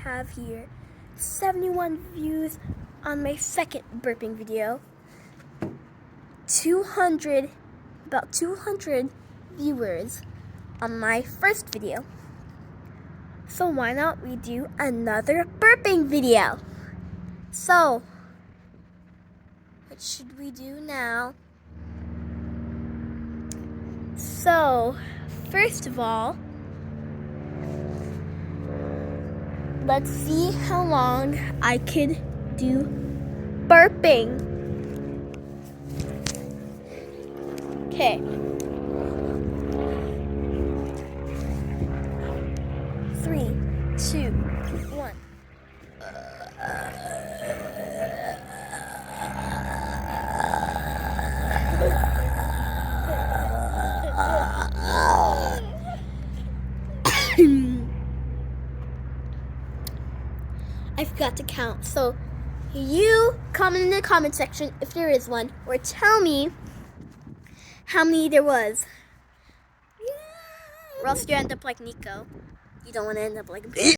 have here 71 views on my second burping video, about 200 viewers on my first video. So why not we do another burping video? So, what should we do now? So, first of all, let's see how long I could do burping. Okay. 3, 2, 1. I forgot to count. So you comment in the comment section if there is one, or tell me how many there was. Or else you end up like Nico. You don't want to end up like me.